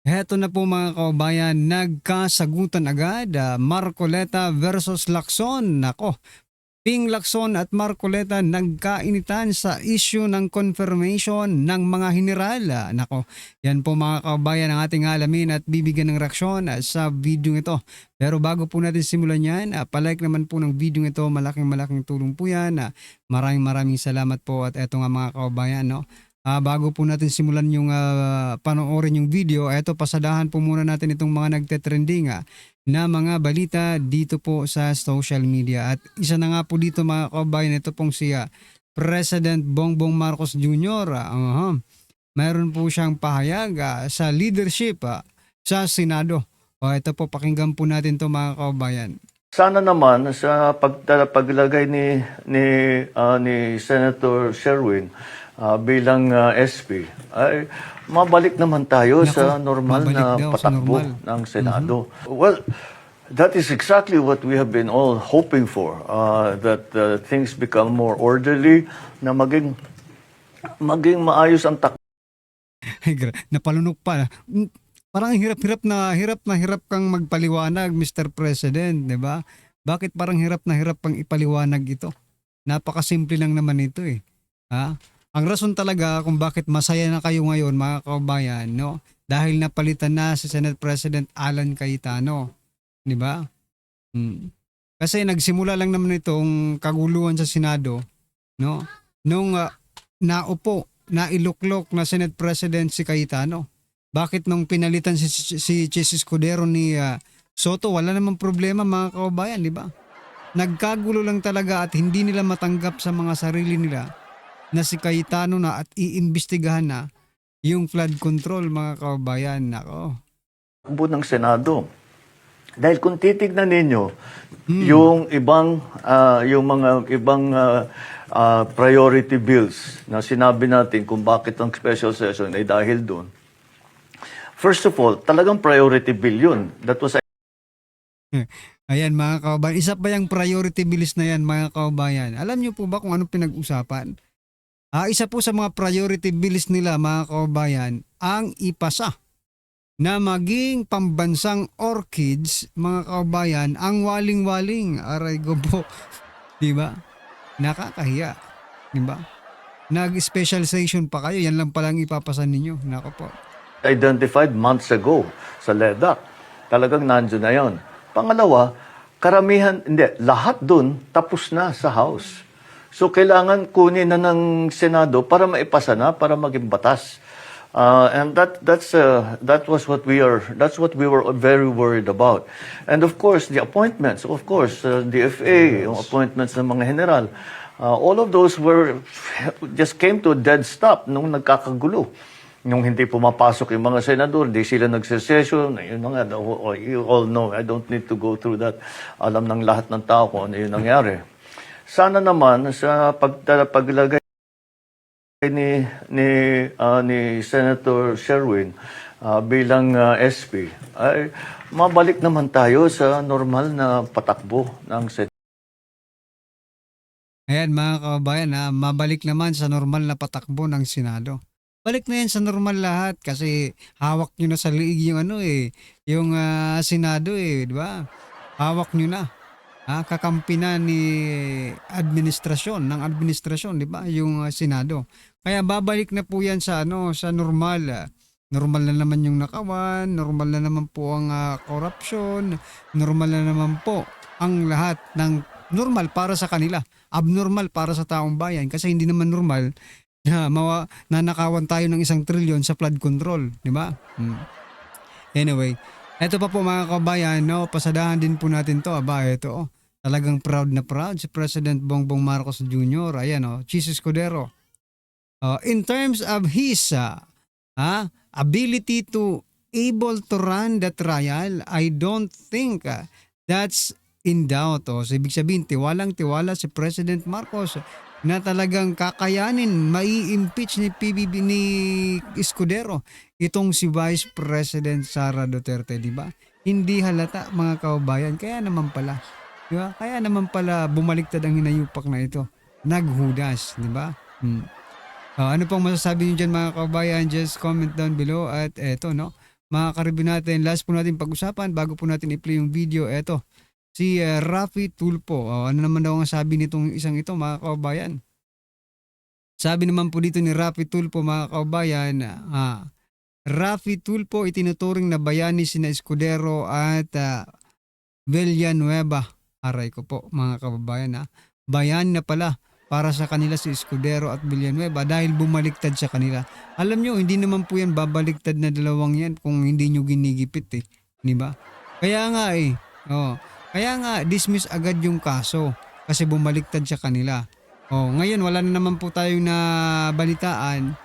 Heto na po mga kababayan, nagkasagutan agad Marcoleta versus Lacson. Nako, Ping Lacson at Marcoleta nagkainitan sa issue ng confirmation ng mga general. Nako, yan po mga kababayan ang ating alamin at bibigyan ng reaksyon sa video ito. Pero bago po natin simulan yan, palike naman po ng video ito, malaking tulong po yan. Maraming salamat po at eto nga mga kababayan, no? Bago po natin simulan yung panoorin yung video, eto pasadahan po muna natin itong mga nagte-trending na mga balita dito po sa social media. At isa na nga po dito mga kababayan, ito pong si President Bongbong Marcos Jr. Mayroon po siyang pahayag sa leadership sa Senado. Ito po, pakinggan po natin to mga kababayan. Sana naman sa paglagay ni Senator Sherwin bilang SP ay mabalik naman tayo sa normal na patakbo ng Senado. Well, that is exactly what we have been all hoping for, that things become more orderly, na maging maayos ang takbo. Napalunok pa. Parang hirap kang magpaliwanag, Mr. President, 'di ba? Bakit parang hirap pang ipaliwanag ito? Napakasimple lang naman ito eh. Ang rason talaga kung bakit masaya na kayo ngayon mga kababayan, no? Dahil napalitan na si Senate President Alan Cayetano, 'di ba? Kasi nagsimula lang naman itong kaguluhan sa Senado, no? Nung nailuklok na Senate President si Cayetano. Bakit nung pinalitan si Chis Escudero ni Soto, wala namang problema mga kababayan, di ba? Nagkagulo lang talaga at hindi nila matanggap sa mga sarili nila na si Cayetano na at iimbestigahan na yung flood control mga kababayan. Nako. Ng Senado. Dahil kung titignan ninyo, yung mga ibang priority bills na sinabi natin kung bakit ang special session ay dahil doon. First of all, talagang priority bill yun. That was Ayan mga kababayan, isa pa yung priority bills na yan mga kababayan. Alam niyo po ba kung anong pinag-usapan? Isa po sa mga priority bills nila mga kababayan ang ipasa na maging pambansang orchids mga kababayan ang waling-waling. Aray go po. Diba? Nakakahiya. Diba? Nag-specialization pa kayo, yan lang palang ipapasan ninyo. Nako po. Identified months ago sa LEDAC. Talagang nandiyo na yon. Pangalawa, lahat dun tapos na sa House. So kailangan kunin na ng Senado para maipasa na, para maging batas. And that's what we were very worried about. And of course, the appointments, the FA, yung appointments ng mga general, all of those just came to a dead stop nung nagkakagulo. Nung hindi pumapasok yung mga senador, di sila nagsesession, yun na nga, you all know, I don't need to go through that. Alam ng lahat ng tao kung ano yung nangyari. Sana naman sa paglagay ni Senator Sherwin bilang SP ay mabalik naman tayo sa normal na patakbo ng Senado. Ayan mga kababayan, mabalik naman sa normal na patakbo ng Senado. Balik na yan sa normal lahat kasi hawak nyo na sa liig yung yung Senado di ba? Hawak nyo na. Kakampi na ni ng administrasyon, di ba? Yung Senado. Kaya babalik na po yan sa sa normal. Normal na naman yung nakawan, normal na naman po ang corruption, normal na naman po ang lahat ng normal para sa kanila, abnormal para sa taong bayan kasi hindi naman normal na nakawan tayo ng 1 trilyon sa flood control, di ba? Anyway, eto pa po mga kabayan, pasadahan din po natin to. Ito, talagang proud na proud si President Bongbong Marcos Jr. Ayan, Chis Escudero. In terms of his ability to able to run the trial, I don't think that's in doubt. So, ibig sabihin, tiwalang-tiwala si President Marcos na talagang kakayanin, mai-impeach ni PBB ni Escudero itong si Vice President Sara Duterte, di ba? Hindi halata mga kababayan, kaya naman pala, di ba? Kaya naman pala bumaliktad ang hinayupak na ito. Naghudas, di ba? Ano pong masasabi niyo dyan mga kababayan? Just comment down below at eto mga karibyo natin, last po natin pag-usapan bago po natin i-play yung video. Eto, si Rafi Tulpo. Ano naman daw ang sabi nitong isang ito, mga kababayan? Sabi naman po dito ni Rafi Tulpo, mga kababayan, Rafi Tulpo itinuturing na bayani sina Escudero at Villanueva. Aray ko po, mga kababayan, bayani na pala para sa kanila si Escudero at Villanueva dahil bumaliktad sa kanila. Alam nyo, hindi naman po yan babaliktad na dalawang yan kung hindi nyo ginigipit, di ba? Kaya nga kaya nga dismiss agad yung kaso kasi bumaliktad sa kanila. Ngayon wala na naman po tayong nabalitaan,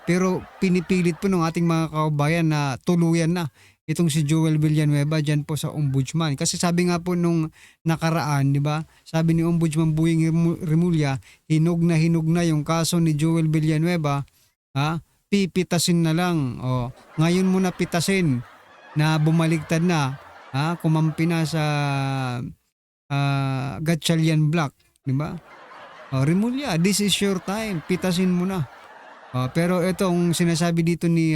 pero pinipilit po ng ating mga kababayan na tuluyan na itong si Joel Villanueva dyan po sa ombudsman. Kasi sabi nga po nung nakaraan, di ba? Sabi ni Ombudsman Buing Remulla, hinog na yung kaso ni Joel Villanueva, pipitasin na lang. Ngayon mo na pitasin na bumaligtad na, kumampi na sa Gatchalian Block, di ba? Remulla, this is your time, pitasin mo na. Pero itong sinasabi dito ni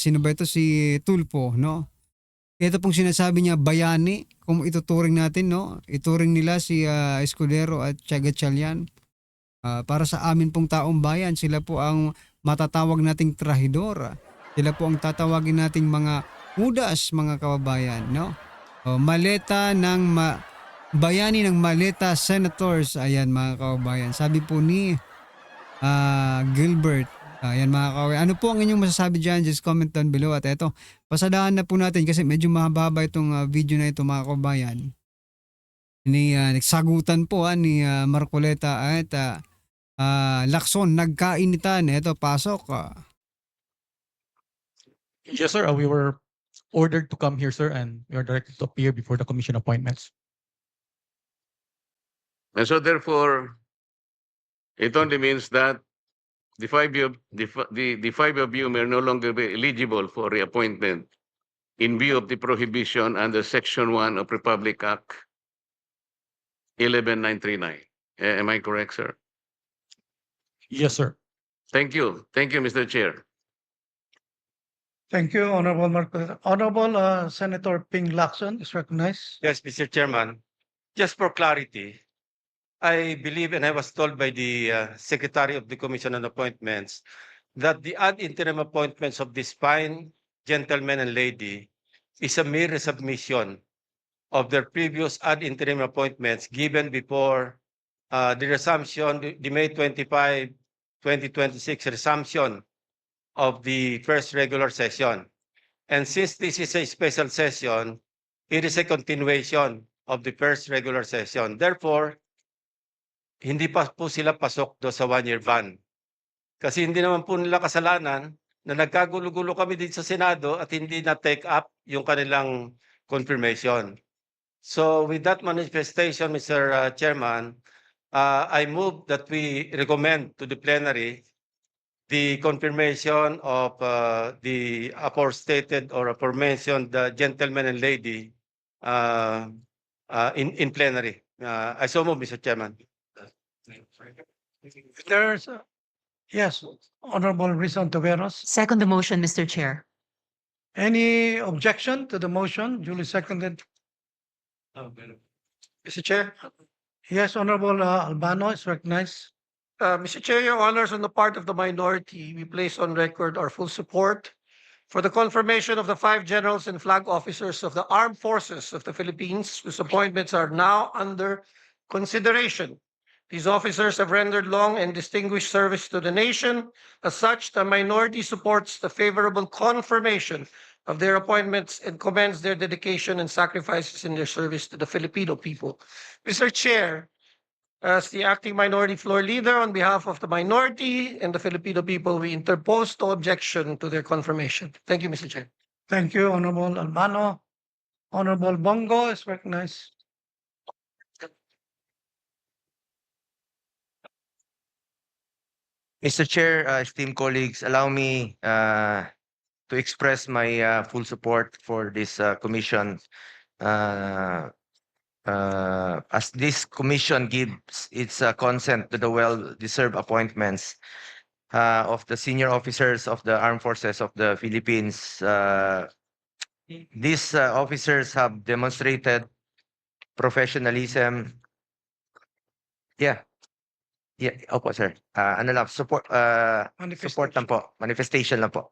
sino ba ito, si Tulpo, no? Ito pong sinasabi niya bayani, kung ituturing natin, no? Ituring nila si Escudero at Gatchalian. Para sa amin pong taong bayan, sila po ang matatawag nating trahidor. Sila po ang tatawagin nating mga udas, mga kababayan, no? Bayani ng Maleta Senators. Ayan, mga kababayan. Sabi po ni Gilbert. Ayan, mga kababayan. Ano po ang inyong masasabi dyan? Just comment down below. At eto, pasadahan na po natin kasi medyo mahaba itong video na ito, mga kababayan. Nagsagutan po ni Marcoleta at Lacson. Nagkainitan. Eto, pasok. Yes, sir. We were ordered to come here, sir, and we are directed to appear before the commission appointments. And so therefore, it only means that the five of you may no longer be eligible for reappointment in view of the prohibition under Section 1 of Republic Act 11939. Am I correct, sir? Yes, sir. Thank you. Thank you, Mr. Chair. Thank you, Honorable Marcoleta. Honorable Senator Ping Lacson is recognized. Yes, Mr. Chairman. Just for clarity, I believe, and I was told by the Secretary of the Commission on Appointments, that the ad interim appointments of this fine gentleman and lady is a mere resubmission of their previous ad interim appointments given before the resumption, the May 25, 2026 resumption of the first regular session. And since this is a special session, it is a continuation of the first regular session. Therefore, hindi pa po sila pasok do sa one-year ban. Kasi hindi naman po nila kasalanan na nagkagulo-gulo kami dito sa Senado at hindi na-take up yung kanilang confirmation. So with that manifestation, Mr. Chairman, I move that we recommend to the plenary the confirmation of the aforestated or aforementioned gentleman and lady in plenary. I so move, Mr. Chairman. There's, yes, Honorable Rizon Taveros. Second the motion, Mr. Chair. Any objection to the motion duly seconded? Mr. Chair. Yes, Honorable Albano is recognized. Mr. Chair, Your Honors, on the part of the minority, we place on record our full support for the confirmation of the 5 generals and flag officers of the armed forces of the Philippines, whose appointments are now under consideration. These officers have rendered long and distinguished service to the nation. As such, the minority supports the favorable confirmation of their appointments and commends their dedication and sacrifices in their service to the Filipino people. Mr. Chair, as the acting minority floor leader, on behalf of the minority and the Filipino people, we interpose no objection to their confirmation. Thank you, Mr. Chair. Thank you, Honorable Albano. Honorable Bongo is recognized. Mr. Chair, esteemed colleagues, allow me to express my full support for this commission. As this commission gives its consent to the well-deserved appointments of the senior officers of the Armed Forces of the Philippines. These officers have demonstrated professionalism. Yeah. Yeah, opo sir. Ano lang, support lang po, manifestation lang po.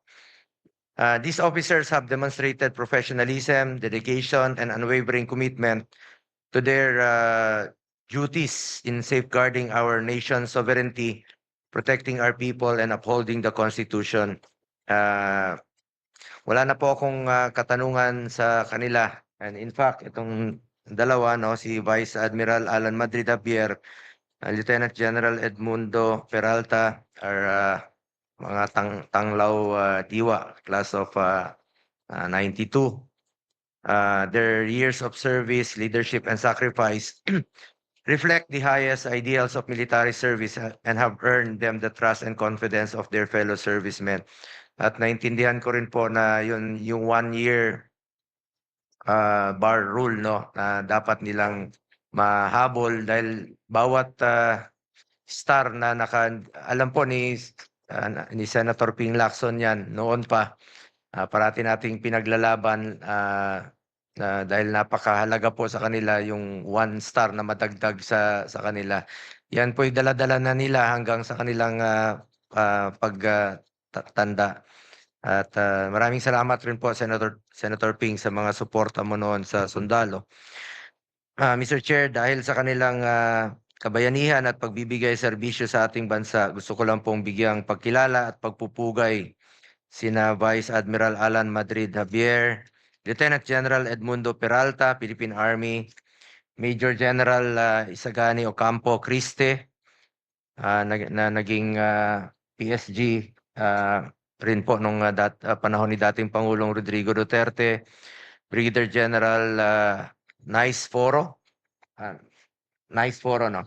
These officers have demonstrated professionalism, dedication, and unwavering commitment to their duties in safeguarding our nation's sovereignty, protecting our people, and upholding the Constitution. Wala na po akong katanungan sa kanila. And in fact, itong dalawa, no, si Vice Admiral Alan Madrid Javier, Lieutenant General Edmundo Peralta are mga tanglaw diwa, class of 92. Their years of service, leadership, and sacrifice reflect the highest ideals of military service and have earned them the trust and confidence of their fellow servicemen. At naintindihan ko rin po na yung 1 year bar rule, no, na dapat nilang mahabol dahil bawat star na alam po ni Senator Ping Lacson yan noon pa, parati nating pinaglalaban dahil napakahalaga po sa kanila yung 1 star na madagdag sa kanila. Yan po dala-dala na nila hanggang sa kanilang pagtanda. At maraming salamat rin po Senator Ping sa mga suporta mo noon sa sundalo. Mr. Chair, dahil sa kanilang kabayanihan at pagbibigay serbisyo sa ating bansa, gusto ko lang pong bigyang pagkilala at pagpupugay sina Vice Admiral Alan Madrid Javier, Lieutenant General Edmundo Peralta, Philippine Army, Major General Isagani Ocampo Criste, na naging PSG rin po nung panahon ni dating Pangulong Rodrigo Duterte, Brigadier General Nice Foro, no?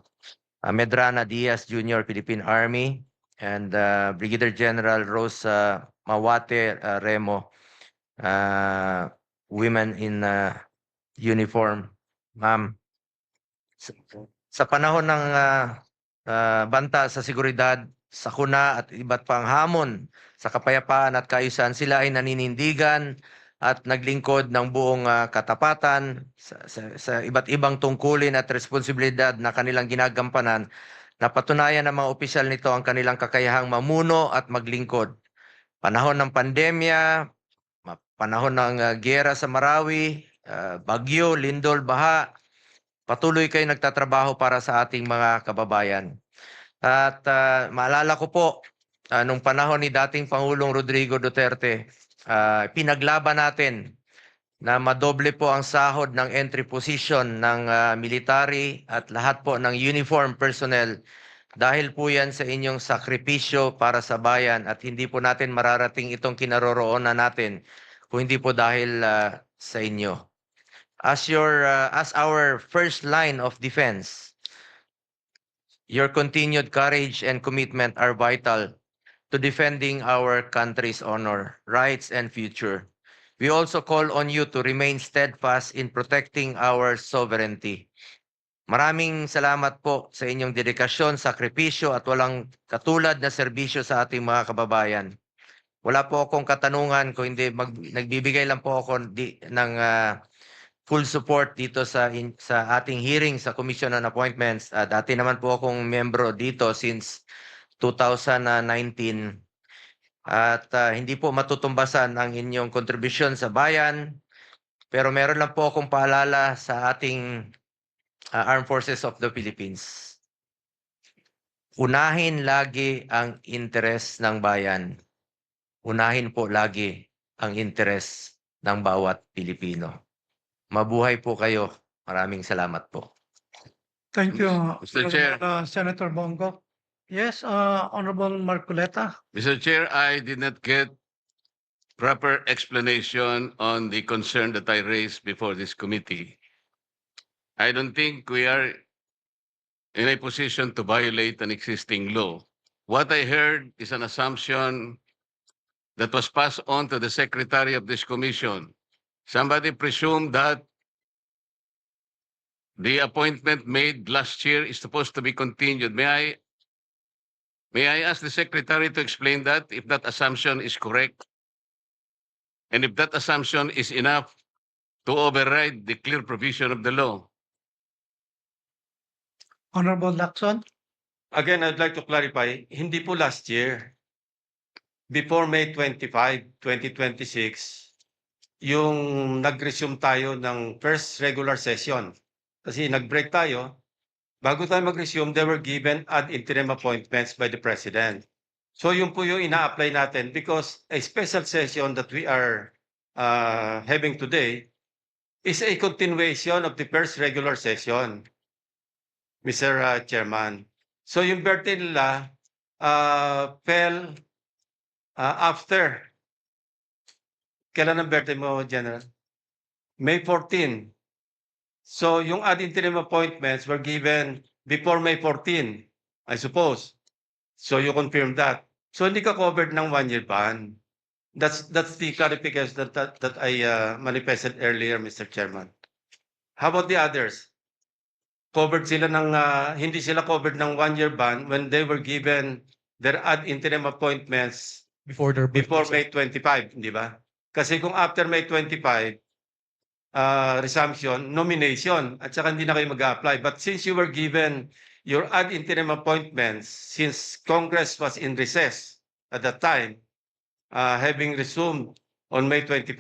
Medrana Diaz Jr., Philippine Army, and Brigadier General Rosa Mawate Remo, women in uniform. Ma'am, sa panahon ng banta sa seguridad, sakuna at iba't pang hamon sa kapayapaan at kaayusan, sila ay naninindigan at naglingkod ng buong katapatan sa iba't ibang tungkulin at responsibilidad na kanilang ginagampanan. Napatunayan ng mga opisyal nito ang kanilang kakayahang mamuno at maglingkod. Panahon ng pandemya, panahon ng giyera sa Marawi, bagyo, lindol, baha, patuloy kayo nagtatrabaho para sa ating mga kababayan. At maalala ko po, nung panahon ni dating Pangulong Rodrigo Duterte, pinaglaban natin na madoble po ang sahod ng entry position ng military at lahat po ng uniform personnel dahil po yan sa inyong sakripisyo para sa bayan at hindi po natin mararating itong kinaroroonan natin kung hindi po dahil sa inyo. As our first line of defense, your continued courage and commitment are vital to defending our country's honor, rights, and future. We also call on you to remain steadfast in protecting our sovereignty. Maraming salamat po sa inyong dedikasyon, sakripisyo at walang katulad na serbisyo sa ating mga kababayan. Wala po akong katanungan kung hindi nagbibigay lang po ako ng full support dito sa ating hearing sa Commission on Appointments. Dati naman po akong membro dito since 2019 at hindi po matutumbasan ang inyong kontribusyon sa bayan, pero meron lang po akong paalala sa ating Armed Forces of the Philippines. Unahin lagi ang interes ng bayan. Unahin po lagi ang interes ng bawat Pilipino. Mabuhay po kayo. Maraming salamat po. Thank you, Mr. Chair. Senator Bongo. Yes, Honorable Marcoleta. Mr. Chair, I did not get proper explanation on the concern that I raised before this committee. I don't think we are in a position to violate an existing law. What I heard is an assumption that was passed on to the secretary of this commission. Somebody presumed that the appointment made last year is supposed to be continued. May May I ask the secretary to explain that if that assumption is correct? And if that assumption is enough to override the clear provision of the law? Honorable Lacson, Again, I'd like to clarify, hindi po last year. Before May 25, 2026, yung nag-resume tayo ng first regular session. Kasi nag-break tayo. Bago tayo mag-resume, they were given ad interim appointments by the President. So yun po yung ina-apply natin because a special session that we are having today is a continuation of the first regular session, Mr. Chairman. So yung birthday nila fell after. Kailan ang birthday mo, General? May 14. So yung ad interim appointments were given before May 14, I suppose. So you confirm that. So hindi ka covered ng 1-year ban. That's the clarification that I manifested earlier, Mr. Chairman. How about the others? Covered sila ng hindi sila covered ng 1-year ban when they were given their ad interim appointments Before their before birthday, May 25, di ba? Kasi kung after May 25, resumption, nomination, at saka hindi na kayo mag-apply. But since you were given your ad interim appointments, since Congress was in recess at that time, having resumed on May 25,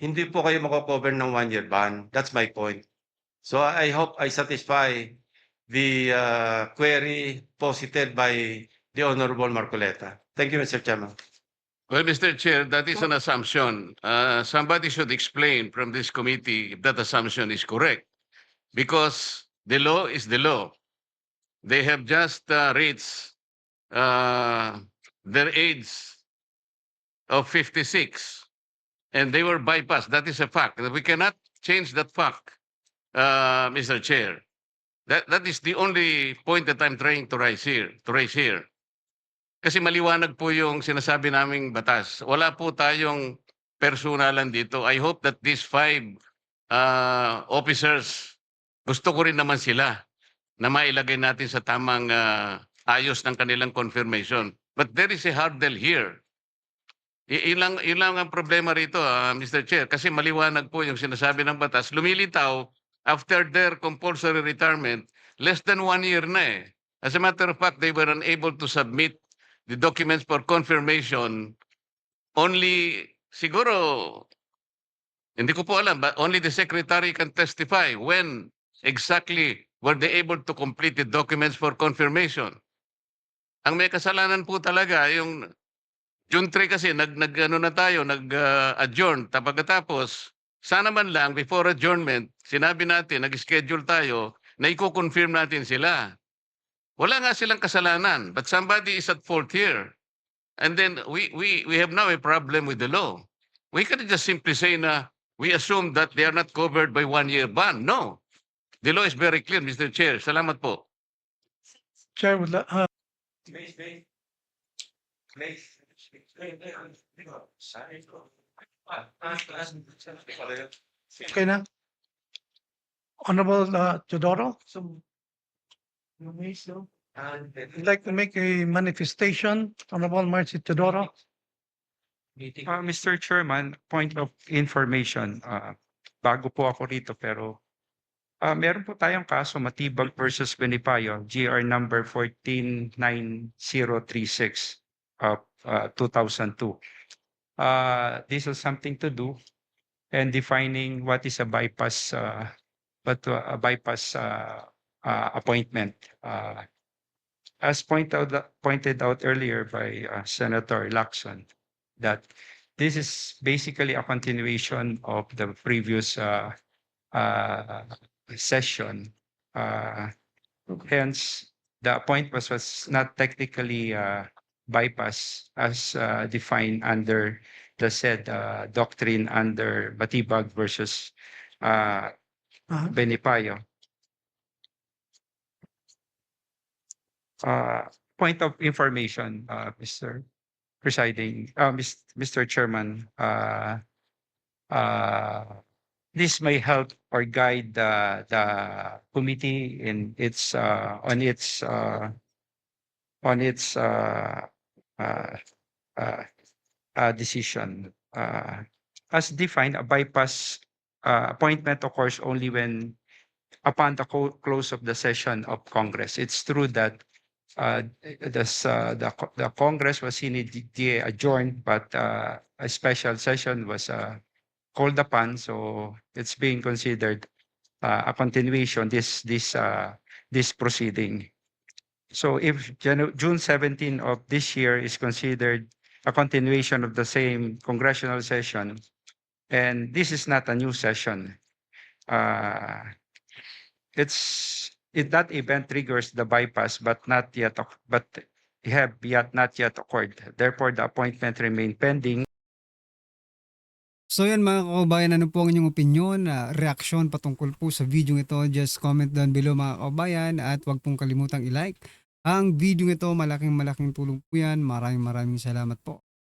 hindi po kayo mako-cover ng 1-year ban. That's my point. So I hope I satisfy the query posited by the Honorable Marcoleta. Thank you, Mr. Chairman. Well, Mr. Chair, that is an assumption. Somebody should explain from this committee if that assumption is correct. Because the law is the law. They have just reached their age of 56 and they were bypassed. That is a fact. We cannot change that fact, Mr. Chair. That is the only point that I'm trying to raise here. Kasi maliwanag po yung sinasabi naming batas. Wala po tayong personalan dito. I hope that these 5 officers, gusto ko rin naman sila na mailagay natin sa tamang ayos ng kanilang confirmation. But there is a hurdle here. Yun lang ang problema rito, Mr. Chair. Kasi maliwanag po yung sinasabi ng batas. Lumilitaw, after their compulsory retirement, less than 1 year na eh. As a matter of fact, they were unable to submit the documents for confirmation only, siguro, hindi ko po alam, but only the secretary can testify when exactly were they able to complete the documents for confirmation. Ang may kasalanan po talaga, yung June 3 kasi, nag-adjourn, pagkatapos, sana man lang, before adjournment, sinabi natin, nag-schedule tayo, na i-confirm natin sila. Wala nga silang kasalanan, but somebody is at fault here. And then we have now a problem with the law. We cannot just simply say na we assume that they are not covered by 1-year ban. No. The law is very clear, Mr. Chair. Salamat po. Chair would okay na. Honorable Teodoro, I'd like to make a manifestation. Honorable Marcy Teodoro. Mr. Chairman, point of information. Bago po ako rito pero meron po tayong kaso Matibag versus Benipayo, GR number 149036 of 2002. This has something to do and defining what is a bypass appointment. As pointed out earlier by Senator Lacson, that this is basically a continuation of the previous session. Hence, the appointment was not technically bypass as defined under the said doctrine under Matibag versus Benipayo. Point of information, Mr. Presiding, Mr. Chairman, this may help or guide the committee in its on its on its uh, uh, decision. As defined, a bypass appointment occurs only when upon the close of the session of Congress. It's true that the Congress was immediately adjourned, but a special session was called upon, so it's being considered a continuation this proceeding. So if June 17 of this year is considered a continuation of the same congressional session, and this is not a new session, that event triggers the bypass, but not yet not yet occurred. Therefore, the appointment remain pending. So yan mga kababayan, ano po ang inyong opinion, reaksyon patungkol po sa video ito? Just comment down below mga kababayan at huwag pong kalimutang i-like ang video ito. Malaking tulong po yan. Maraming salamat po.